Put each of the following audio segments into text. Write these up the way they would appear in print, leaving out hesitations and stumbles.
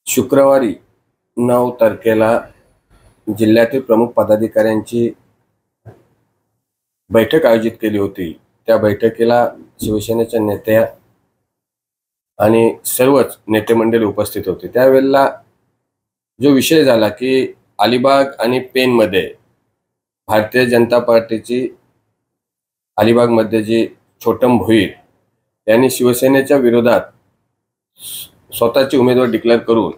शुक्रवारी 9 तारखेला जिल्ह्यातील प्रमुख पदाधिकाऱ्यांची बैठक आयोजित केली होती। त्या बैठकीला शिवसेनेच्या नेत्या आणि सर्वच नेते मंडळी उपस्थित होते। त्यावेळेला जो विषय झाला की अलिबाग आणि पेनमध्ये भारतीय जनता पार्टीची अलिबागमध्ये जी छोटम भोईर यांनी शिवसेनेच्या विरोधात स्वतःची उमेदवार डिक्लेअर करून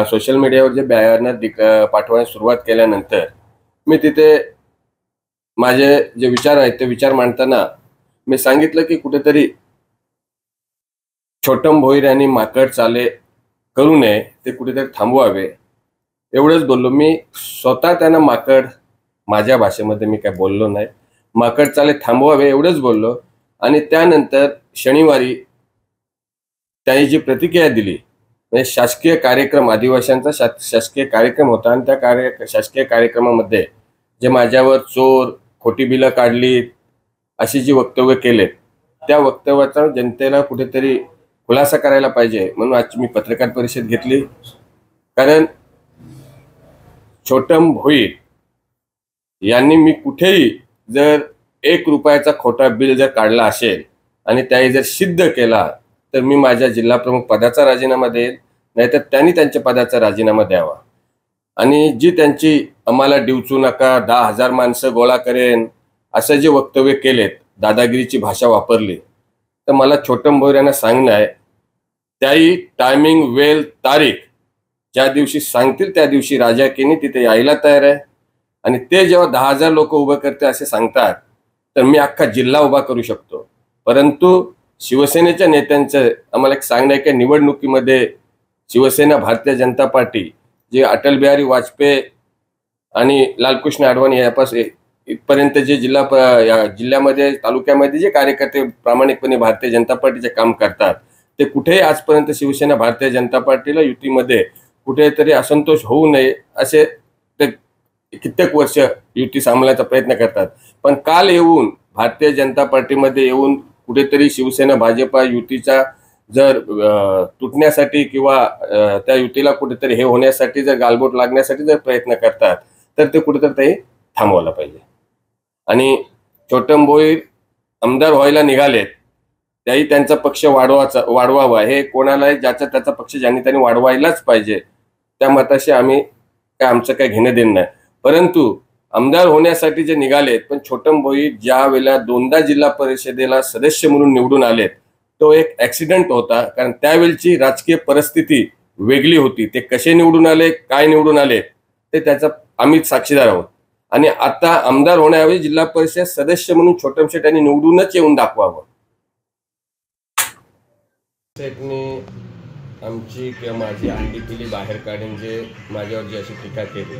सोशल मीडियावर जे बॅनर पाठवायला सुरुवात केल्यानंतर मी तिथे माझे जे विचार आहेत ते विचार मांडताना मी सांगितलं की कुठेतरी छोटम भोईर यांनी माकड चाले करू नये, ते कुठेतरी थांबवावे एवढंच बोललो। मी स्वतः त्यांना माकड माझ्या भाषेमध्ये मी काय बोललो नाही, माकड चाले थांबवावे एवढंच बोललो। आणि त्यानंतर शनिवारी त्यांनी जी प्रतिक्रिया दिली म्हणजे शासकीय कार्यक्रम, आदिवासींचा शासकीय कार्यक्रम होता आणि त्या शासकीय कार्यक्रमामध्ये जे माझ्यावर चोर, खोटी बिलं काढली अशी जी वक्तव्य केलेत त्या वक्तव्याचा जनतेला कुठेतरी खुलासा करायला पाहिजे म्हणून आज मी पत्रकार परिषद घेतली। कारण छोटम भोईर यांनी मी कुठेही जर 1 रुपयाचा खोटा बिल जर काढला असेल आणि त्याही जर सिद्ध केला तर मी माझ्या जिल्हा प्रमुख पदाचा राजीनामा देईल, नाहीतर त्यांनी त्यांच्या पदाचा राजीनामा द्यावा। आणि जी त्यांची आम्हाला डिवचू नका, 10,000 माणसं गोळा करेन असं जे वक्तव्य केलेत, दादागिरीची भाषा वापरली, तर मला छोटम भोईर यांना सांगणं आहे त्याही टायमिंग, वेळ, तारीख ज्या दिवशी सांगतील त्या दिवशी राजाकीने तिथे यायला तयार आहे। आणि ते जेव्हा 10,000 लोक उभं करते असे सांगतात तर मी अख्खा जिल्हा उभा करू शकतो। परंतु शिवसेनेच्या नेत्यांचं आम्हाला एक सांगणं आहे की निवडणुकीमध्ये शिवसेना, भारतीय जनता पार्टी जे अटल बिहारी वाजपेयी आणि लालकृष्ण अडवाणी यापासून इथपर्यंत जे जिल्ह्यामध्ये, तालुक्यामध्ये जे कार्यकर्ते प्रामाणिकपणे भारतीय जनता पार्टीचे काम करतात ते कुठेही आजपर्यंत शिवसेना, भारतीय जनता पार्टीला युतीमध्ये कुठेतरी असंतोष होऊ नये असे ते कित्येक वर्ष युती सांभाळण्याचा प्रयत्न करतात। पण काल येऊन भारतीय जनता पार्टीमध्ये येऊन कुठेतरी शिवसेना, भाजपा युतीचा जर तुटण्यासाठी किंवा त्या युतीला कुठेतरी हे होण्यासाठी जर गालबोट लागण्यासाठी जर प्रयत्न करतात तर ते कुठेतरी ते थांबवायला पाहिजे। आणि छोटम भोईर आमदार व्हायला निघालेत, त्याही त्यांचा पक्ष वाढवावा, हे कोणालाही ज्याचा त्याचा पक्ष ज्यांनी त्यांनी वाढवायलाच पाहिजे, त्या मताशी आम्ही आमचं काय घेणं देणं नाही। परंतु आमदार होण्यासाठी जे निघालेत, पण छोटम भोईर ज्या वेळेला 2दा जिल्हा परिषदेला सदस्य म्हणून निवडून आलेत तो एक ऍक्सिडेंट होता। कारण त्यावेळची राजकीय परिस्थिती वेगळी होती, ते कसे निवडून आले, काय निवडून आले ते त्याचा आम्ही साक्षीदार आहोत। आणि आता आमदार होण्याऐवजी जिल्हा परिषद सदस्य म्हणून छोटम शेठ यांनी निवडूनच येऊन दाखवावं। शेठने आमची किंवा माझी अंडी पिली बाहेर काढून जे माझ्यावर जी अशी टीका केली,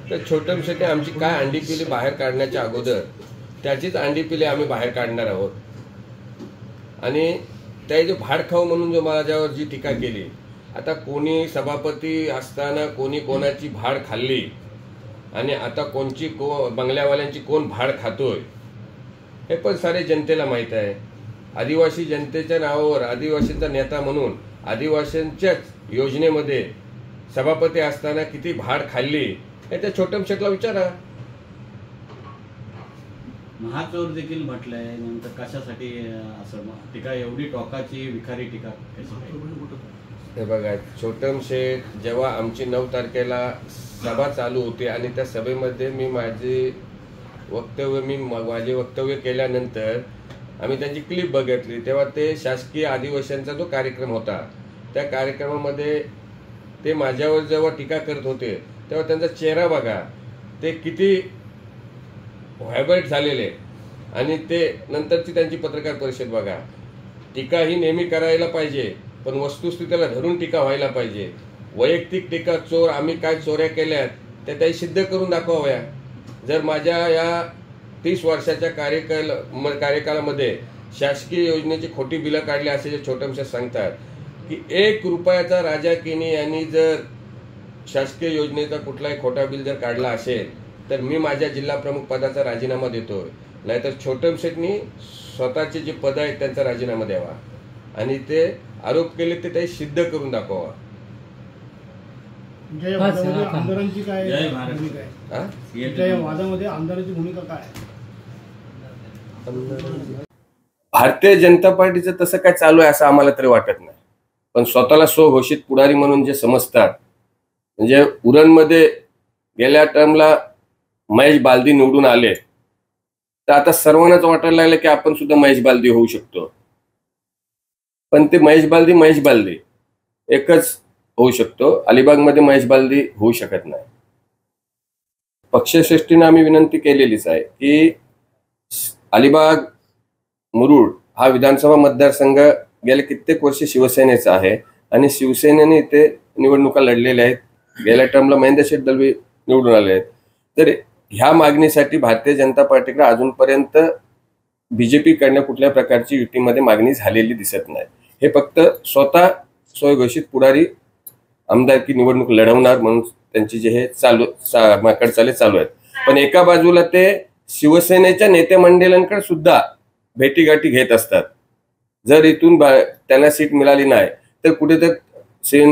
तर छोटम शेठने आमची काय अंडी पिली बाहेर काढण्याच्या अगोदर त्याचीच अंडी पिली आम्ही बाहेर काढणार आहोत। आणि त्या जो भाड खाऊ म्हणून जो माझ्यावर जी टीका केली, आता कोणी सभापती असताना कोणी कोणाची भाड खाल्ली आणि आता बंगल्यावाल्यांची कोण भाड खातोय हे पण सारे जनतेला माहीत आहे। आदिवासी जनतेच्या नावावर आदिवासींचा नेता म्हणून आदिवासींच्याच योजनेमध्ये सभापती असताना किती भाड खाल्ली हे त्या छोटम शेठला विचारा। महाचोर देखील म्हटलंय, नंतर कशासाठी असं टीका, एवढी टोकाची विखारी टीका कशी? हे बघा, छोटम शेठ जेव्हा आमची 9 तारखेला सभा चालू होती आणि त्या सभेमध्ये मी माझे वक्तव्य केल्यानंतर आम्ही त्यांची क्लिप बघितली, तेव्हा ते शासकीय आदिवासींचा जो कार्यक्रम होता त्या कार्यक्रमामध्ये ते माझ्यावर जेव्हा टीका करत होते तेव्हा त्यांचा चेहरा बघा, ते किती व्हायब्रेट झालेले। आणि ते नंतरची त्यांची पत्रकार परिषद बघा। टीका ही नेहमी करायला पाहिजे, पण वस्तुस्थितीला धरून टीका व्हायला पाहिजे। वैयक्तिक टीका, चोर आम्ही काय चोऱ्या केल्यात त्या त्याही सिद्ध करून दाखवाव्या। जर माझ्या या 30 वर्षाच्या कार्यकालामध्ये शासकीय योजनेची खोटी बिलं काढली असे जे छोटम शेठ सांगतात की 1 रुपयाचा राजाकीने यांनी जर शासकीय योजनेचा कुठलाही खोटा बिल जर काढला असेल तर मी माझ्या जिल्हा प्रमुख पदाचा राजीनामा देतोय, नाहीतर छोटम शेठनी स्वतःचे जे पद आहेत त्यांचा राजीनामा द्यावा आणि ते आरोप केले ते सिद्ध करून दाखवा। तुमच्या या वादामध्ये आमदारांची काय जय महाराष्ट्र. भूमिका आहे? हा? तुमच्या या वादामध्ये आमदारांची भूमिका काय आहे? भारतीय जनता पार्टीचं तसं काय चालू आहे असं आम्हाला तरी वाटत नाही. पण स्वतःला स्वघोषित पुढारी म्हणून जे समजतात, म्हणजे उरणमध्ये गेल्या टर्मला महेश बालदी निवडून आले, तर आता सर्वांनाच वाटायला लागलं की आपण सुद्धा महेश बालदी होऊ शकतो. पण ते महेश बालदी एकच होऊ शकतो. अलिबागमध्ये महेश बालदी होऊ शकत नाही. पक्षश्रेष्ठीने आम्ही विनंती केलेलीच आहे की अलिबाग मुरुड हा विधानसभा मतदारसंघ गेल्या कित्येक वर्ष शिवसेनेचा आहे आणि शिवसेनेने इथे निवडणुका लढलेल्या आहेत. गेल्या टर्मला महेंद्रशेठ दळवी निवडून आले आहेत. तर ह्या मागणीसाठी भारतीय जनता पार्टीकडे अजूनपर्यंत बीजेपी कडनं कुठल्या प्रकारची युतीमध्ये मागणी झालेली दिसत नाही. हे फक्त स्वतः स्वघोषित पुढारी आमदारकी निवडणूक लढवणार म्हणून त्यांची जे हे माकडचाले चालू आहेत. पण एका बाजूला ते शिवसेनेच्या नेते मंडळांकडे सुद्धा भेटीगाठी घेत असतात. जर इथून त्यांना सीट मिळाली नाही तर कुठे तर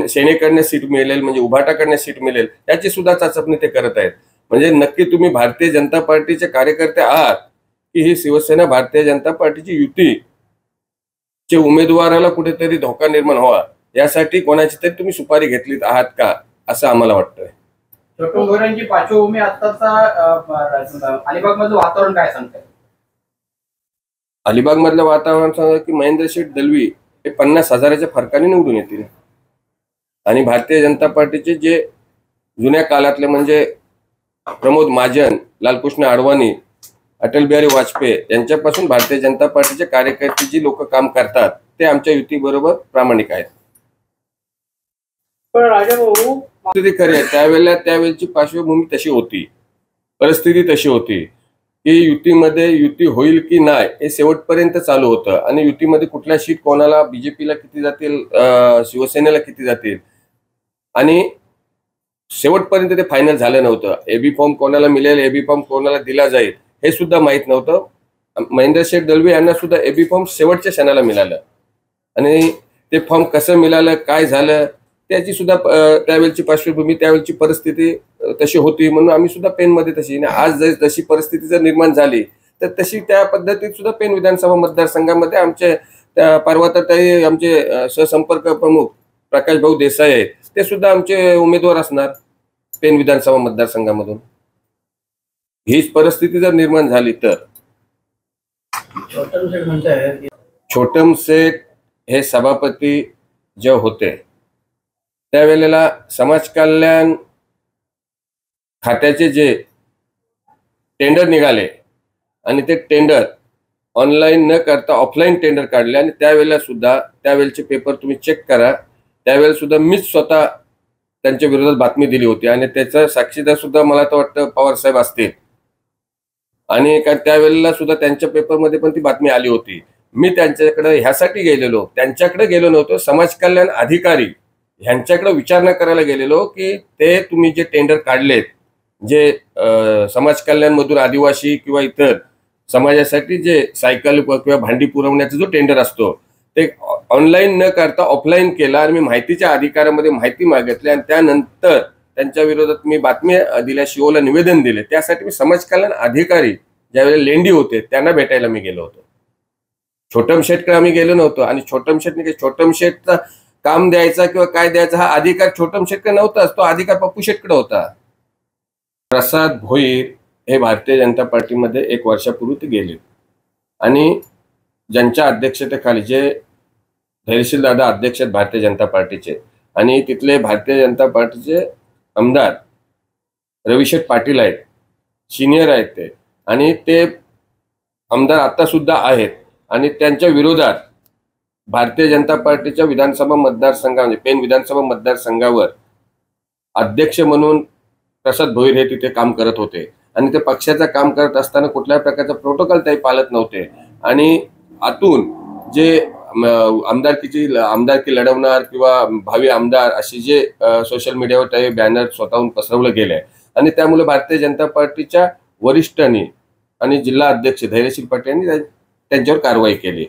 सेनेकडनं सीट मिळेल, म्हणजे उभाटाकडनं सीट मिळेल, याची सुद्धा चाचपणी ते करत आहेत. म्हणजे नक्की तुम्ही भारतीय जनता पार्टीचे कार्यकर्ते आहात की ही शिवसेना भारतीय जनता पार्टीची युतीचे उमेदवाराला कुठेतरी धोका निर्माण व्हावा यासाठी कोणाची तरी तुम्ही सुपारी घेतलीत आहात का, असं आम्हाला वाटतंय. छोटू भोईरांची पार्श्वभूमी आताचा अलिबाग मधलं वातावरण काय सांगतंय? अलिबाग मधलं वातावरण सांगा की महेंद्रशेठ दळवी हे 50,000च्या फरकाने निवडून येतील आणि भारतीय जनता पार्टीचे जे जुन्या काळातले म्हणजे प्रमोद महाजन, लालकृष्ण अडवाणी, अटल बिहारी वाजपेयी यांच्यापासून भारतीय जनता पार्टीचे कार्यकर्ते जी लोक काम करतात ते आमच्या युतीबरोबर प्रामाणिक आहेत. पण राजाभाऊ परिस्थिती खरी आहे. त्यावेळेची पार्श्वभूमी तशी होती, परिस्थिती तशी होती की युती होईल की नाही हे शेवटपर्यंत चालू होतं आणि युतीमध्ये कुठल्या सीट कोणाला, बीजेपीला किती जातील, शिवसेनेला किती जातील आणि शेवटपर्यंत ते फायनल झालं नव्हतं. एबी फॉर्म कोणाला मिळेल, एबी फॉर्म कोणाला दिला जाईल हे सुद्धा माहीत नव्हतं. महेंद्रशेठ दळवी यांना सुद्धा एबी फॉर्म शेवटच्या क्षणाला मिळालं आणि ते फॉर्म कसं मिळालं, काय झालं त्याची सुद्धा त्यावेळची पार्श्वभूमी, त्यावेळची परिस्थिती तशी होती. म्हणून आम्ही सुद्धा पेनमध्ये तशी, आज जशी परिस्थिती जर निर्माण झाली तर तशी त्या पद्धतीत सुद्धा पेन विधानसभा मतदारसंघामध्ये आमचे त्या पार्वताताई, आमचे सहसंपर्क प्रमुख प्रकाश भाऊ देसाई आहेत, ते सुद्धा आमचे उमेदवार असणार पेन विधानसभा मतदारसंघामधून. हीच परिस्थिती जर निर्माण झाली तर छोटम शेठ हे सभापती जे होते त्यावेळेला समाज कल्याण खात्याचे जे टेंडर निघाले आणि ते टेंडर ऑनलाईन न करता ऑफलाईन टेंडर काढले आणि त्यावेळेला सुद्धा त्यावेळेचे पेपर तुम्ही चेक करा, त्यावेळेला सुद्धा मीच स्वतः त्यांच्या विरोधात बातमी दिली होती आणि त्याचा साक्षीदार सुद्धा मला तर वाटतं पवार साहेब असतील आणि त्यावेळेला सुद्धा त्यांच्या पेपरमध्ये पण ती बातमी आली होती. मी त्यांच्याकडे ह्यासाठी गेलेलो, त्यांच्याकडे गेलो नव्हतो, समाज कल्याण अधिकारी ह्यांच्याकडे विचारणा करायला गेलेलो की ते तुम्ही जे टेंडर काढलेत, जे समाज कल्याण मधून आदिवासी किंवा इतर समाजासाठी जे सायकल किंवा भांडी पुरवण्याचा जो टेंडर असतो ते ऑनलाईन न करता ऑफलाईन केला आणि मी माहितीच्या अधिकारामध्ये माहिती मागितली आणि त्यानंतर त्यांच्या विरोधात मी बातमी दिल्या, शिवला निवेदन दिले. त्यासाठी मी समाज कल्याण अधिकारी ज्यावेळेला लेंडी होते त्यांना भेटायला मी गेलो होतो. छोटम शेठकडे आम्ही गेलो नव्हतो आणि छोटम शेठचा काम द्यायचा किंवा काय द्यायचा हा अधिकार छोटम शेठकडे नव्हताच, तो अधिकार पप्पू शेठकडे होता. प्रसाद भोईर हे भारतीय जनता पार्टीमध्ये 1 वर्षापूर्वी ते गेले आणि ज्यांच्या अध्यक्षतेखाली जे धैर्यशील दादा अध्यक्ष आहेत भारतीय जनता पार्टीचे आणि तिथले भारतीय जनता पार्टीचे आमदार रविशेठ पाटील आहेत, सिनियर आहेत ते आणि ते आमदार आता सुद्धा आहेत आणि त्यांच्या विरोधात भारतीय जनता पार्टीच्या विधानसभा मतदारसंघा म्हणजे पेन विधानसभा मतदारसंघावर अध्यक्ष म्हणून प्रसाद भोईर हे तिथे काम करत होते आणि ते पक्षाचं काम करत असताना कुठल्याही प्रकारचा प्रोटोकॉल ते पाळत नव्हते आणि आतून जे आमदारकी लढवणार किंवा भावी आमदार असे जे सोशल मीडियावर काही बॅनर स्वतःहून पसरवलं गेले आणि त्यामुळे भारतीय जनता पार्टीच्या वरिष्ठांनी आणि जिल्हा अध्यक्ष धैर्यशील पाटील यांनी त्यांच्यावर कारवाई केली.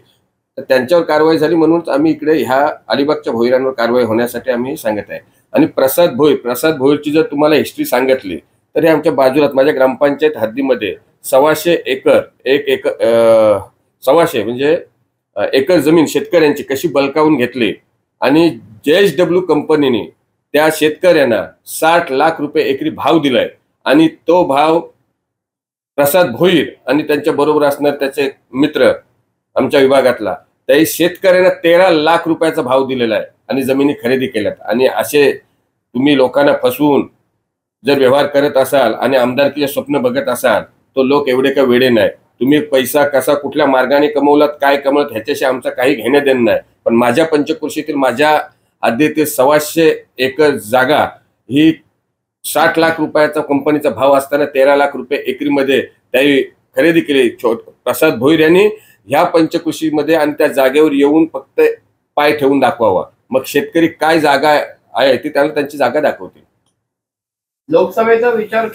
तर त्यांच्यावर कारवाई झाली म्हणूनच आम्ही इकडे ह्या अलिबागच्या भोईरांवर कारवाई होण्यासाठी आम्ही सांगत आहे. आणि प्रसाद भोईरची जर तुम्हाला हिस्ट्री सांगितली तर हे आमच्या बाजूलाच माझ्या ग्रामपंचायत हद्दीमध्ये 125 एकर म्हणजे एकर जमीन शेतकऱ्यांची कशी बळकावून घेतली आणि JSW कंपनीने त्या शेतकऱ्यांना 60 लाख रुपये एकरी भाव दिलाय आणि तो भाव प्रसाद भोईर आणि त्यांच्या बरोबर असणार त्याचे मित्र आमच्या विभागातला त्याही शेतकऱ्यांना 13 लाख रुपयाचा भाव दिलेला आहे आणि जमिनी खरेदी केल्यात। आणि असे तुम्ही लोकांना फसवून जर व्यवहार करत असाल आणि आमदारकीचे स्वप्न बघत असाल तो लोक एवढे का वेडे नाही। तुम्ही पैसा कसा कुठल्या मार्गाने कमवलात काय कमवलात ह्याच्याशी आमचं काही घेणं देणं नाही, पण माझ्या पंचकृषीतील माझ्या हद्दीतील 125 एकर जागा ही 60 लाख रुपयाचा कंपनीचा भाव असताना 13 लाख रुपये एकरीमध्ये त्याही खरेदी केली। प्रसाद भोईर यांनी ह्या पंचकृषीमध्ये आणि त्या जागेवर येऊन फक्त पाय ठेवून दाखवावा, मग शेतकरी काय जागा आहे ती त्याला त्यांची जागा दाखवतील। लोकसभेचा विचार